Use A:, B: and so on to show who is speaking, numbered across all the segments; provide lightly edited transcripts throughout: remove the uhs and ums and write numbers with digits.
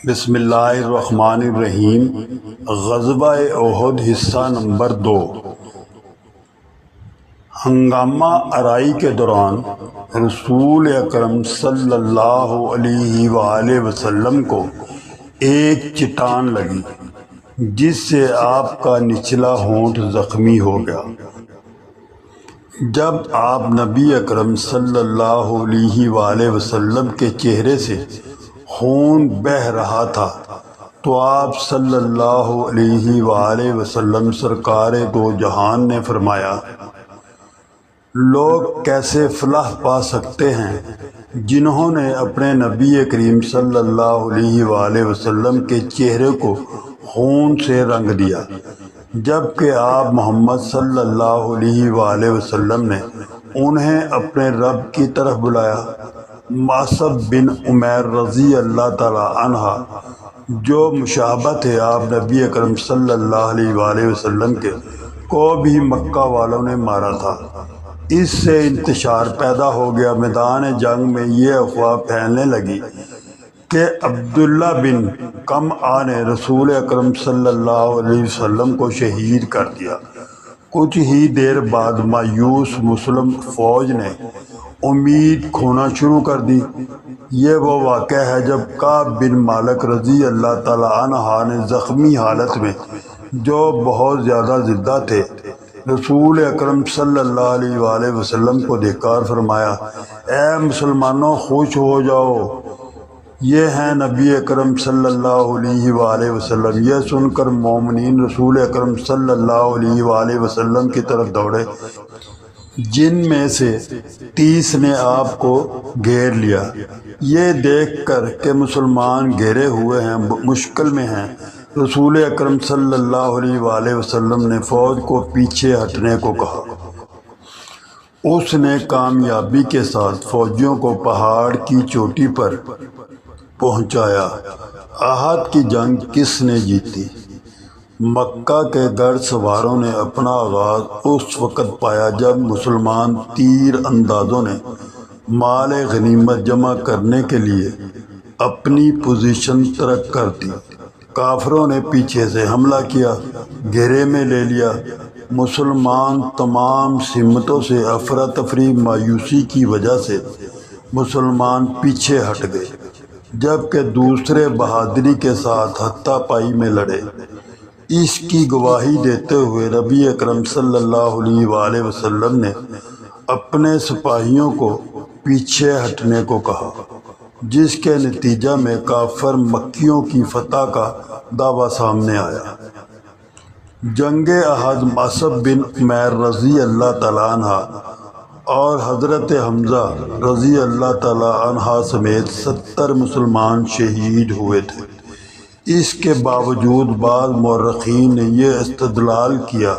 A: بسم اللہ الرحمن الرحیم۔ غزوہ احد حصہ نمبر 2۔ ہنگامہ آرائی کے دوران رسول اکرم صلی اللہ علیہ وآلہ وسلم کو ایک چٹان لگی جس سے آپ کا نچلا ہونٹ زخمی ہو گیا۔ جب آپ نبی اکرم صلی اللہ علیہ وآلہ وسلم کے چہرے سے خون بہہ رہا تھا تو آپ صلی اللہ علیہ وآلہ وسلم سرکار دو جہان نے فرمایا، لوگ کیسے فلاح پا سکتے ہیں جنہوں نے اپنے نبی کریم صلی اللہ علیہ وآلہ وسلم کے چہرے کو خون سے رنگ دیا، جبکہ آپ محمد صلی اللہ علیہ وآلہ وسلم نے انہیں اپنے رب کی طرف بلایا۔ معصب بن عمیر رضی اللہ تعالی عنہ جو مشابہ تھے آپ نبی اکرم صلی اللہ علیہ وآلہ وسلم کے کو بھی مکہ والوں نے مارا تھا۔ اس سے انتشار پیدا ہو گیا۔ میدان جنگ میں یہ افواہ پھیلنے لگی کہ عبداللہ بن کمعہ نے رسول اکرم صلی اللہ علیہ وسلم کو شہید کر دیا۔ کچھ ہی دیر بعد مایوس مسلم فوج نے امید کھونا شروع کر دی۔ یہ وہ واقعہ ہے جب کعب بن مالک رضی اللہ تعالی عنہ نے زخمی حالت میں، جو بہت زیادہ زندہ تھے، رسول اکرم صلی اللہ علیہ وآلہ وسلم کو دیکھ کر فرمایا، اے مسلمانوں خوش ہو جاؤ، یہ ہیں نبی اکرم صلی اللہ علیہ وآلہ وسلم۔ یہ سن کر مومنین رسول اکرم صلی اللہ علیہ وآلہ وسلم کی طرف دوڑے، جن میں سے 30 نے آپ کو گھیر لیا۔ یہ دیکھ کر کہ مسلمان گھیرے ہوئے ہیں، مشکل میں ہیں، رسول اکرم صلی اللہ علیہ وآلہ وسلم نے فوج کو پیچھے ہٹنے کو کہا۔ اس نے کامیابی کے ساتھ فوجیوں کو پہاڑ کی چوٹی پر پہنچایا۔ احد کی جنگ کس نے جیتی؟ مکہ کے گھڑ سواروں نے اپنا آغاز اس وقت پایا جب مسلمان تیر اندازوں نے مال غنیمت جمع کرنے کے لیے اپنی پوزیشن ترک کر دی۔ کافروں نے پیچھے سے حملہ کیا، گھیرے میں لے لیا۔ مسلمان تمام سمتوں سے افراتفری مایوسی کی وجہ سے مسلمان پیچھے ہٹ گئے، جبکہ دوسرے بہادری کے ساتھ ہاتھا پائی میں لڑے۔ اس کی گواہی دیتے ہوئے نبی اکرم صلی اللہ علیہ وآلہ وسلم نے اپنے سپاہیوں کو پیچھے ہٹنے کو کہا، جس کے نتیجہ میں کافر مکیوں کی فتح کا دعویٰ سامنے آیا۔ جنگ احد معصب بن عمیر رضی اللہ تعالیٰ عنہ اور حضرت حمزہ رضی اللہ تعالیٰ عنہ سمیت 70 مسلمان شہید ہوئے تھے۔ اس کے باوجود بعض مورخین نے یہ استدلال کیا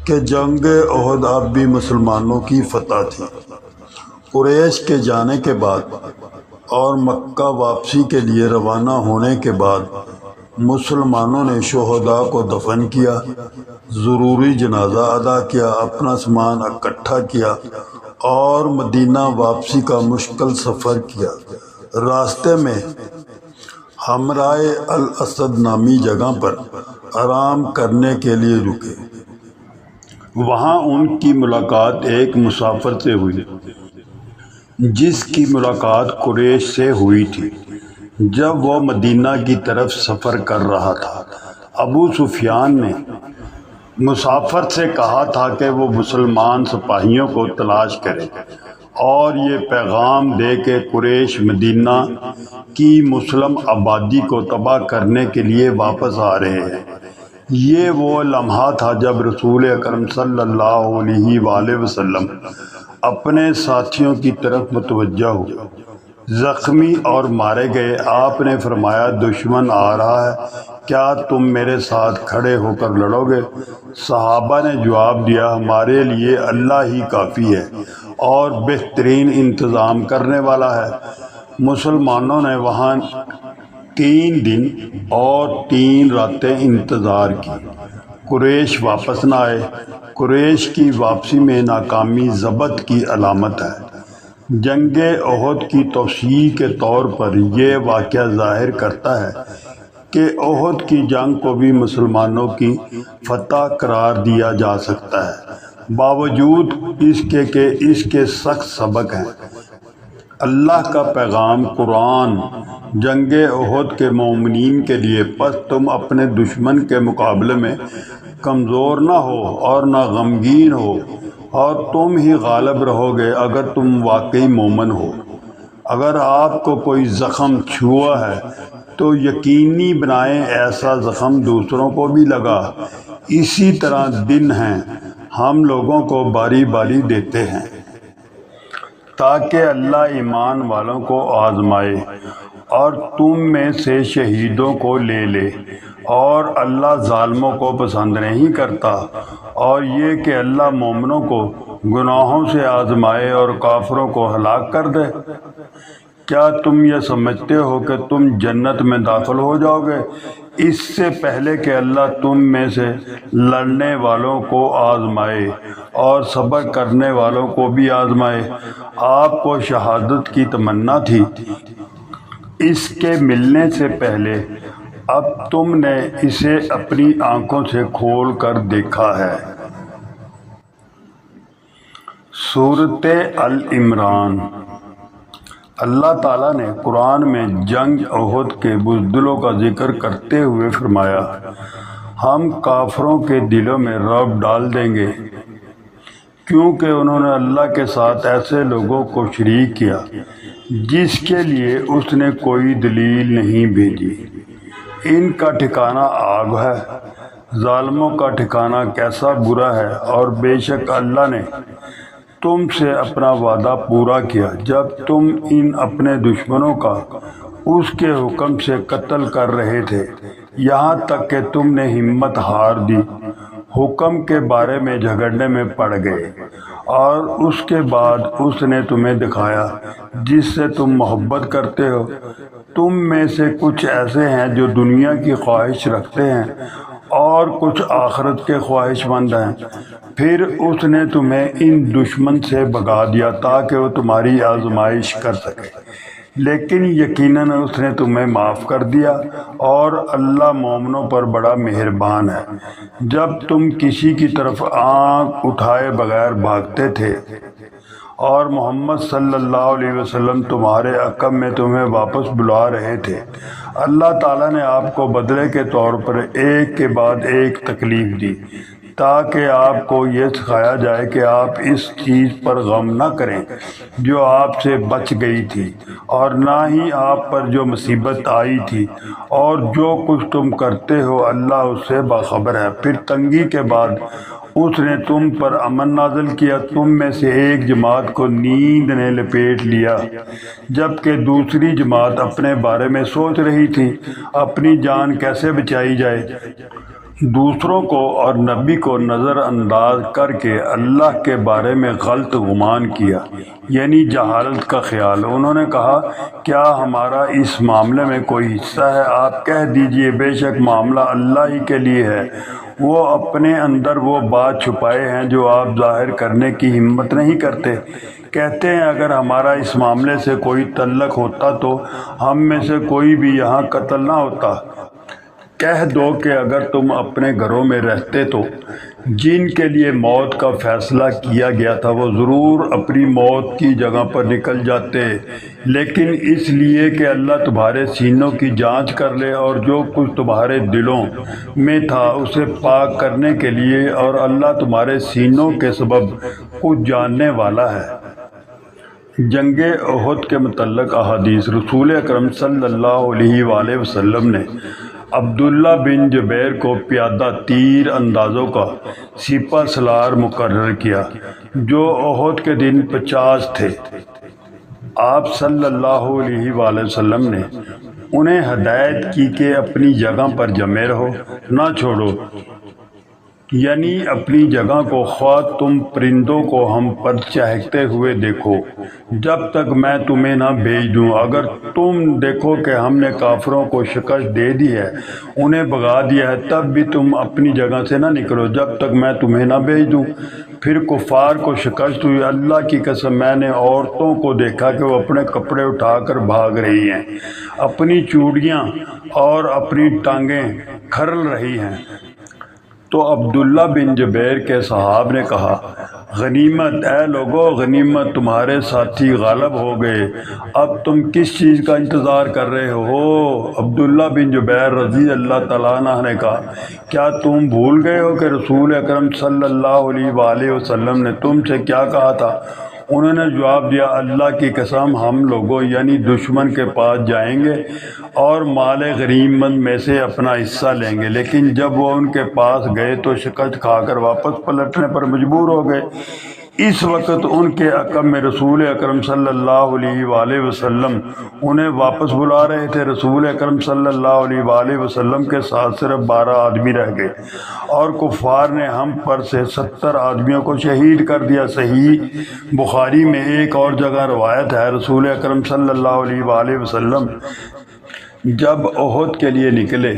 A: کہ جنگ احد اب بھی مسلمانوں کی فتح تھی۔ قریش کے جانے کے بعد اور مکہ واپسی کے لیے روانہ ہونے کے بعد مسلمانوں نے شہداء کو دفن کیا، ضروری جنازہ ادا کیا، اپنا سامان اکٹھا کیا اور مدینہ واپسی کا مشکل سفر کیا۔ راستے میں حمراء الاسد نامی جگہ پر آرام کرنے کے لیے رکے۔ وہاں ان کی ملاقات ایک مسافر سے ہوئی جس کی ملاقات قریش سے ہوئی تھی۔ جب وہ مدینہ کی طرف سفر کر رہا تھا، ابو سفیان نے مسافر سے کہا تھا کہ وہ مسلمان سپاہیوں کو تلاش کرے اور یہ پیغام دے کہ قریش مدینہ کی مسلم آبادی کو تباہ کرنے کے لیے واپس آ رہے ہیں۔ یہ وہ لمحہ تھا جب رسول اکرم صلی اللہ علیہ وآلہ وسلم اپنے ساتھیوں کی طرف متوجہ ہوئے۔ زخمی اور مارے گئے، آپ نے فرمایا، دشمن آ رہا ہے، کیا تم میرے ساتھ کھڑے ہو کر لڑو گے؟ صحابہ نے جواب دیا، ہمارے لیے اللہ ہی کافی ہے اور بہترین انتظام کرنے والا ہے۔ مسلمانوں نے وہاں 3 دن اور 3 راتیں انتظار کی۔ قریش واپس نہ آئے۔ قریش کی واپسی میں ناکامی ضبط کی علامت ہے۔ جنگ احد کی توسیع کے طور پر یہ واقعہ ظاہر کرتا ہے کہ احد کی جنگ کو بھی مسلمانوں کی فتح قرار دیا جا سکتا ہے، باوجود اس کے کہ اس کے سخت سبق ہیں۔ اللہ کا پیغام قرآن جنگ احد کے مومنین کے لیے، پس تم اپنے دشمن کے مقابلے میں کمزور نہ ہو اور نہ غمگین ہو، اور تم ہی غالب رہو گے اگر تم واقعی مومن ہو۔ اگر آپ کو کوئی زخم چھوا ہے تو یقینی بنائیں ایسا زخم دوسروں کو بھی لگا۔ اسی طرح دن ہیں، ہم لوگوں کو باری باری دیتے ہیں تاکہ اللہ ایمان والوں کو آزمائے اور تم میں سے شہیدوں کو لے لے، اور اللہ ظالموں کو پسند نہیں کرتا، اور یہ کہ اللہ مومنوں کو گناہوں سے آزمائے اور کافروں کو ہلاک کر دے۔ کیا تم یہ سمجھتے ہو کہ تم جنت میں داخل ہو جاؤ گے اس سے پہلے کہ اللہ تم میں سے لڑنے والوں کو آزمائے اور صبر کرنے والوں کو بھی آزمائے؟ آپ کو شہادت کی تمنا تھی اس کے ملنے سے پہلے، اب تم نے اسے اپنی آنکھوں سے کھول کر دیکھا ہے۔ سورۃ ال عمران۔ اللہ تعالیٰ نے قرآن میں جنگ احد کے بزدلوں کا ذکر کرتے ہوئے فرمایا، ہم کافروں کے دلوں میں رعب ڈال دیں گے کیونکہ انہوں نے اللہ کے ساتھ ایسے لوگوں کو شریک کیا جس کے لیے اس نے کوئی دلیل نہیں بھیجی۔ ان کا ٹھکانہ آگ ہے، ظالموں کا ٹھکانہ کیسا برا ہے۔ اور بے شک اللہ نے تم سے اپنا وعدہ پورا کیا جب تم ان اپنے دشمنوں کا اس کے حکم سے قتل کر رہے تھے، یہاں تک کہ تم نے ہمت ہار دی، حکم کے بارے میں جھگڑنے میں پڑ گئے، اور اس کے بعد اس نے تمہیں دکھایا جس سے تم محبت کرتے ہو۔ تم میں سے کچھ ایسے ہیں جو دنیا کی خواہش رکھتے ہیں اور کچھ آخرت کے خواہش مند ہیں۔ پھر اس نے تمہیں ان دشمن سے بھگا دیا تاکہ وہ تمہاری آزمائش کر سکے، لیکن یقیناً اس نے تمہیں معاف کر دیا، اور اللہ مومنوں پر بڑا مہربان ہے۔ جب تم کسی کی طرف آنکھ اٹھائے بغیر بھاگتے تھے اور محمد صلی اللہ علیہ وسلم تمہارے عقب میں تمہیں واپس بلا رہے تھے، اللہ تعالیٰ نے آپ کو بدلے کے طور پر ایک کے بعد ایک تکلیف دی تاکہ آپ کو یہ سکھایا جائے کہ آپ اس چیز پر غم نہ کریں جو آپ سے بچ گئی تھی، اور نہ ہی آپ پر جو مصیبت آئی تھی، اور جو کچھ تم کرتے ہو اللہ اس سے باخبر ہے۔ پھر تنگی کے بعد اس نے تم پر امن نازل کیا، تم میں سے ایک جماعت کو نیند نے لپیٹ لیا جبکہ دوسری جماعت اپنے بارے میں سوچ رہی تھی اپنی جان کیسے بچائی جائے۔ دوسروں کو اور نبی کو نظر انداز کر کے اللہ کے بارے میں غلط گمان کیا، یعنی جہالت کا خیال۔ انہوں نے کہا، کیا ہمارا اس معاملے میں کوئی حصہ ہے؟ آپ کہہ دیجئے، بے شک معاملہ اللہ ہی کے لیے ہے، وہ اپنے اندر وہ بات چھپائے ہیں جو آپ ظاہر کرنے کی ہمت نہیں کرتے۔ کہتے ہیں اگر ہمارا اس معاملے سے کوئی تعلق ہوتا تو ہم میں سے کوئی بھی یہاں قتل نہ ہوتا۔ کہہ دو کہ اگر تم اپنے گھروں میں رہتے تو جن کے لیے موت کا فیصلہ کیا گیا تھا وہ ضرور اپنی موت کی جگہ پر نکل جاتے، لیکن اس لیے کہ اللہ تمہارے سینوں کی جانچ کر لے اور جو کچھ تمہارے دلوں میں تھا اسے پاک کرنے کے لیے، اور اللہ تمہارے سینوں کے سبب کچھ جاننے والا ہے۔ جنگ احد کے متعلق احادیث۔ رسول اکرم صلی اللہ علیہ وآلہ وسلم نے عبداللہ بن جبیر کو پیادہ تیر اندازوں کا سپہ سالار مقرر کیا جو احد کے دن 50 تھے۔ آپ صلی اللہ علیہ وآلہ وسلم نے انہیں ہدایت کی کہ اپنی جگہ پر جمے رہو، نہ چھوڑو۔ یعنی اپنی جگہ کو خواہ تم پرندوں کو ہم پر چہکتے ہوئے دیکھو جب تک میں تمہیں نہ بھیج دوں۔ اگر تم دیکھو کہ ہم نے کافروں کو شکست دے دی ہے، انہیں بھگا دیا ہے، تب بھی تم اپنی جگہ سے نہ نکلو جب تک میں تمہیں نہ بھیج دوں۔ پھر کفار کو شکست ہوئی۔ اللہ کی قسم میں نے عورتوں کو دیکھا کہ وہ اپنے کپڑے اٹھا کر بھاگ رہی ہیں، اپنی چوڑیاں اور اپنی ٹانگیں کھرل رہی ہیں۔ تو عبداللہ بن جبیر کے صحاب نے کہا، غنیمت، اے لوگو غنیمت، تمہارے ساتھی غالب ہو گئے، اب تم کس چیز کا انتظار کر رہے ہو؟ عبداللہ بن جبیر رضی اللہ تعالیٰ عنہ نے کہا، کیا تم بھول گئے ہو کہ رسول اکرم صلی اللہ علیہ وآلہ وسلم نے تم سے کیا کہا تھا؟ انہوں نے جواب دیا، اللہ کی قسم ہم لوگوں یعنی دشمن کے پاس جائیں گے اور مال غنیمت میں سے اپنا حصہ لیں گے، لیکن جب وہ ان کے پاس گئے تو شکست کھا کر واپس پلٹنے پر مجبور ہو گئے۔ اس وقت ان کے حکم میں رسول اکرم صلی اللہ علیہ وآلہ وسلم انہیں واپس بلا رہے تھے۔ رسول اکرم صلی اللہ علیہ وآلہ وسلم کے ساتھ صرف 12 آدمی رہ گئے اور کفار نے ہم پر سے 70 آدمیوں کو شہید کر دیا۔ صحیح بخاری میں ایک اور جگہ روایت ہے، رسول اکرم صلی اللہ علیہ وآلہ وسلم جب احد کے لیے نکلے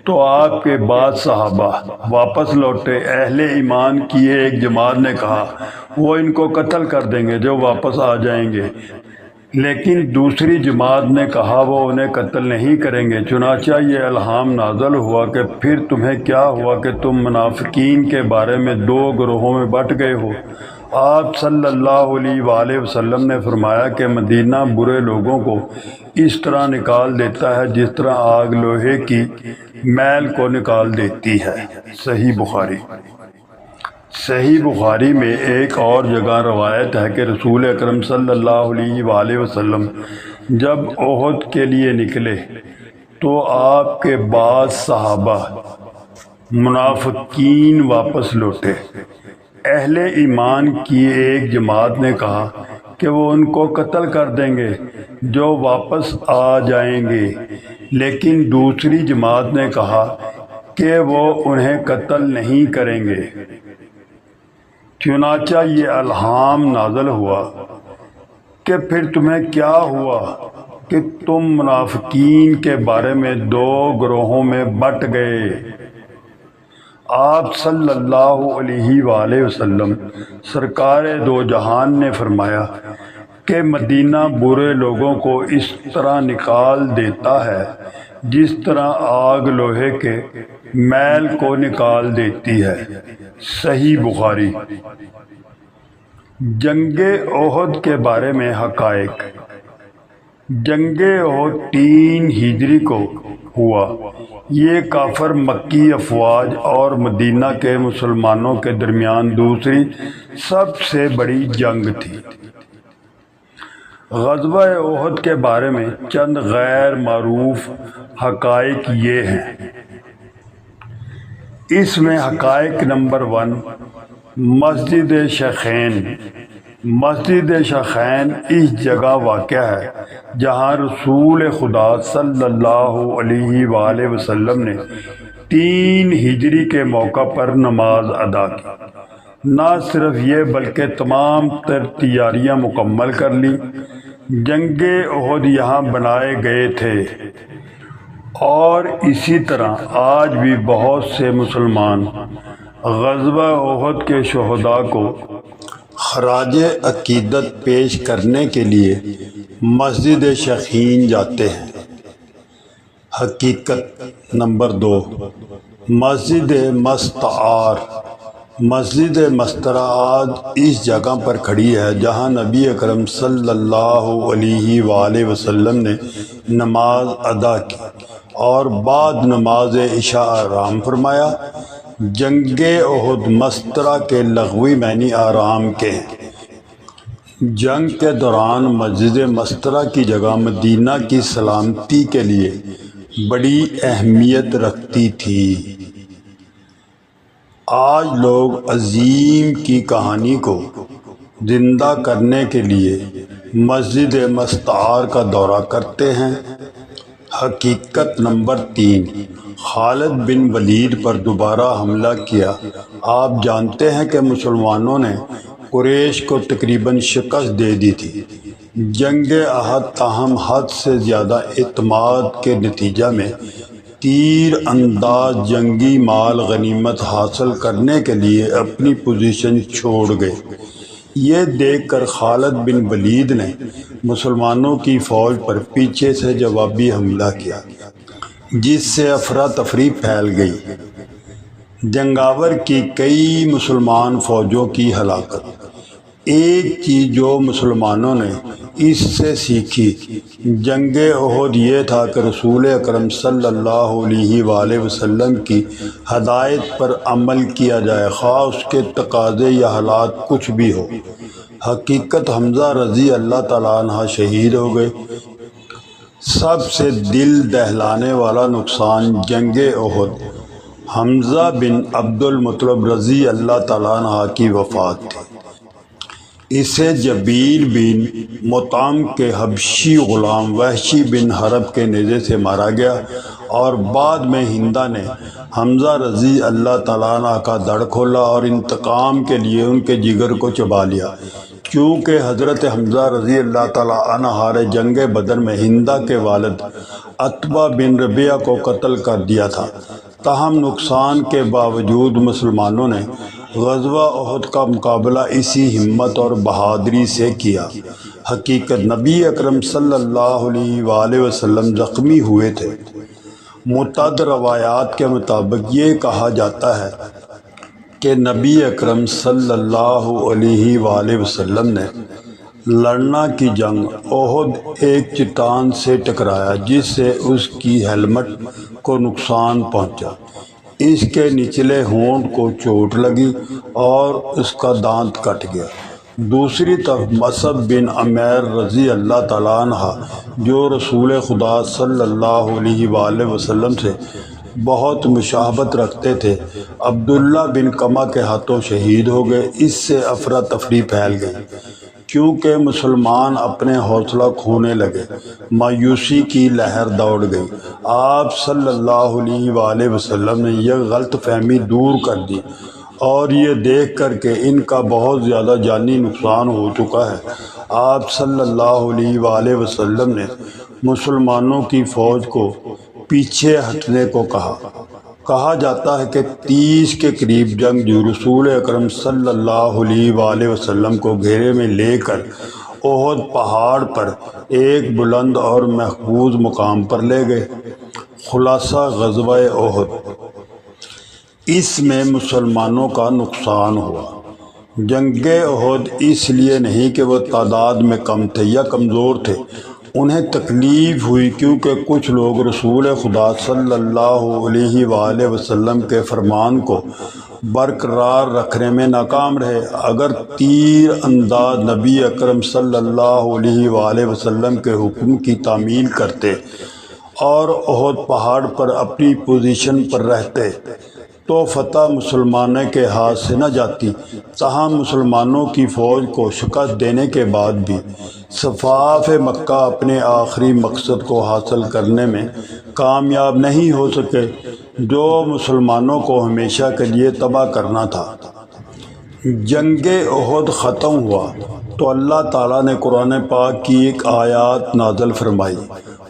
A: تو آپ کے بعد صحابہ واپس لوٹے۔ اہل ایمان کی ایک جماعت نے کہا وہ ان کو قتل کر دیں گے جو واپس آ جائیں گے، لیکن دوسری جماعت نے کہا وہ انہیں قتل نہیں کریں گے۔ چنانچہ یہ الہام نازل ہوا کہ پھر تمہیں کیا ہوا کہ تم منافقین کے بارے میں 2 گروہوں میں بٹ گئے ہو؟ آپ صلی اللہ علیہ وآلہ وسلم نے فرمایا کہ مدینہ برے لوگوں کو اس طرح نکال دیتا ہے جس طرح آگ لوہے کی میل کو نکال دیتی ہے۔ صحیح بخاری۔ صحیح بخاری میں ایک اور جگہ روایت ہے کہ رسول اکرم صلی اللہ علیہ وآلہ وسلم جب احد کے لیے نکلے تو آپ کے بعض صحابہ منافقین واپس لوٹے۔ اہل ایمان کی ایک جماعت نے کہا کہ وہ ان کو قتل کر دیں گے جو واپس آ جائیں گے، لیکن دوسری جماعت نے کہا کہ وہ انہیں قتل نہیں کریں گے۔ چنانچہ یہ الہام نازل ہوا کہ پھر تمہیں کیا ہوا کہ تم منافقین کے بارے میں 2 گروہوں میں بٹ گئے؟ آپ صلی اللہ علیہ وآلہ وسلم سرکار دو جہان نے فرمایا کہ مدینہ برے لوگوں کو اس طرح نکال دیتا ہے جس طرح آگ لوہے کے میل کو نکال دیتی ہے۔ صحیح بخاری۔ جنگ احد کے بارے میں حقائق۔ جنگ احد 3 ہجری کو ہوا۔ یہ کافر مکی افواج اور مدینہ کے مسلمانوں کے درمیان دوسری سب سے بڑی جنگ تھی۔ غزوہ احد کے بارے میں چند غیر معروف حقائق یہ ہیں۔ اس میں حقائق نمبر 1، مسجد شیخین۔ مسجد شیخین اس جگہ واقع ہے جہاں رسول خدا صلی اللہ علیہ وآلہ وسلم نے 3 ہجری کے موقع پر نماز ادا کی۔ نہ صرف یہ بلکہ تمام تر تیاریاں مکمل کر لی۔ جنگ احد یہاں بنائے گئے تھے اور اسی طرح آج بھی بہت سے مسلمان غزوہ احد کے شہداء کو خراج عقیدت پیش کرنے کے لیے مسجد شیخین جاتے ہیں۔ حقیقت نمبر 2، مسجد مستعار۔ مسجد مستعار اس جگہ پر کھڑی ہے جہاں نبی اکرم صلی اللہ علیہ وآلہ وسلم نے نماز ادا کی اور بعد نماز عشاء آرام فرمایا۔ جنگ احد مسترا کے لغوی معنی آرام کے ہیں۔ جنگ کے دوران مسجد مسترا کی جگہ مدینہ کی سلامتی کے لیے بڑی اہمیت رکھتی تھی۔ آج لوگ عظیم کی کہانی کو زندہ کرنے کے لیے مسجد مستعار کا دورہ کرتے ہیں۔ حقیقت نمبر 3، خالد بن ولید پر دوبارہ حملہ کیا۔ آپ جانتے ہیں کہ مسلمانوں نے قریش کو تقریباً شکست دے دی تھی۔ جنگ احد تاہم حد سے زیادہ اعتماد کے نتیجہ میں تیر انداز جنگی مال غنیمت حاصل کرنے کے لیے اپنی پوزیشن چھوڑ گئے۔ یہ دیکھ کر خالد بن ولید نے مسلمانوں کی فوج پر پیچھے سے جوابی حملہ کیا، جس سے افراتفری پھیل گئی۔ جنگاور کی کئی مسلمان فوجوں کی ہلاکت۔ ایک چیز جو مسلمانوں نے اس سے سیکھی جنگ احد یہ تھا کہ رسول اکرم صلی اللہ علیہ وآلہ وسلم کی ہدایت پر عمل کیا جائے، خواہ اس کے تقاضے یا حالات کچھ بھی ہو۔ حقیقت حمزہ رضی اللہ تعالیٰ عنہ شہید ہو گئے۔ سب سے دل دہلانے والا نقصان جنگ احد حمزہ بن عبد المطلب رضی اللہ تعالیٰ عنہ کی وفات تھی۔ اسے جبیل بن مطعم کے حبشی غلام وحشی بن حرب کے نیزے سے مارا گیا، اور بعد میں ہندہ نے حمزہ رضی اللہ تعالیٰ عنہ کا دڑ کھولا اور انتقام کے لیے ان کے جگر کو چبا لیا۔ چونکہ حضرت حمزہ رضی اللہ تعالیٰ عنہ جنگ بدر میں ہندہ کے والد عتبہ بن ربیعہ کو قتل کر دیا تھا، تاہم نقصان کے باوجود مسلمانوں نے غزوہ احد کا مقابلہ اسی ہمت اور بہادری سے کیا۔ حقیقت نبی اکرم صلی اللہ علیہ وآلہ وسلم زخمی ہوئے تھے۔ متعدد روایات کے مطابق یہ کہا جاتا ہے کہ نبی اکرم صلی اللہ علیہ وآلہ وسلم نے لڑنا کی جنگ احد ایک چٹان سے ٹکرایا، جس سے اس کی ہیلمٹ کو نقصان پہنچا۔ اس کے نچلے ہونٹ کو چوٹ لگی اور اس کا دانت کٹ گیا۔ دوسری طرف مصعب بن عمیر رضی اللہ تعالیٰ عنہ، جو رسول خدا صلی اللہ علیہ وآلہ وسلم سے بہت مشابہت رکھتے تھے، عبداللہ بن کما کے ہاتھوں شہید ہو گئے۔ اس سے افراتفری پھیل گئی، کیونکہ مسلمان اپنے حوصلہ کھونے لگے۔ مایوسی کی لہر دوڑ گئی۔ آپ صلی اللہ علیہ وآلہ وسلم نے یہ غلط فہمی دور کر دی، اور یہ دیکھ کر کہ ان کا بہت زیادہ جانی نقصان ہو چکا ہے، آپ صلی اللہ علیہ وآلہ وسلم نے مسلمانوں کی فوج کو پیچھے ہٹنے کو کہا جاتا ہے کہ 30 کے قریب جنگجو رسول اکرم صلی اللہ علیہ وآلہ وسلم کو گھیرے میں لے کر احد پہاڑ پر ایک بلند اور محفوظ مقام پر لے گئے۔ خلاصہ غزوہ احد، اس میں مسلمانوں کا نقصان ہوا۔ جنگ احد اس لیے نہیں کہ وہ تعداد میں کم تھے یا کمزور تھے، انہیں تکلیف ہوئی کیونکہ کچھ لوگ رسول خدا صلی اللہ علیہ وآلہ وسلم کے فرمان کو برقرار رکھنے میں ناکام رہے۔ اگر تیر انداز نبی اکرم صلی اللہ علیہ وآلہ وسلم کے حکم کی تعمیل کرتے اور احد پہاڑ پر اپنی پوزیشن پر رہتے تو فتح مسلمانوں کے ہاتھ سے نہ جاتی۔ تاہم مسلمانوں کی فوج کو شکست دینے کے بعد بھی صفاف مکہ اپنے آخری مقصد کو حاصل کرنے میں کامیاب نہیں ہو سکے، جو مسلمانوں کو ہمیشہ کے لیے تباہ کرنا تھا۔ جنگ احد ختم ہوا تو اللہ تعالیٰ نے قرآن پاک کی ایک آیات نازل فرمائی۔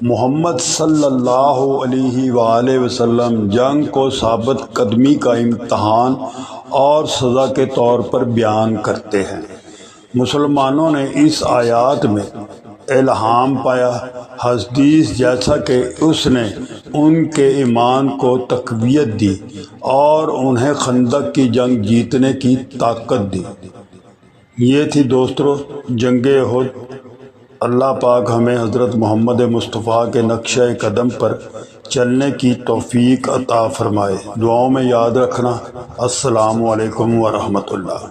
A: محمد صلی اللہ علیہ وآلہ وسلم جنگ کو ثابت قدمی کا امتحان اور سزا کے طور پر بیان کرتے ہیں۔ مسلمانوں نے اس آیات میں الہام پایا، حدیث جیسا کہ اس نے ان کے ایمان کو تقویت دی اور انہیں خندق کی جنگ جیتنے کی طاقت دی۔ یہ تھی دوستو جنگ احد۔ اللہ پاک ہمیں حضرت محمد مصطفیٰ کے نقشہ قدم پر چلنے کی توفیق عطا فرمائے۔ دعاؤں میں یاد رکھنا۔ السلام علیکم ورحمۃ اللہ۔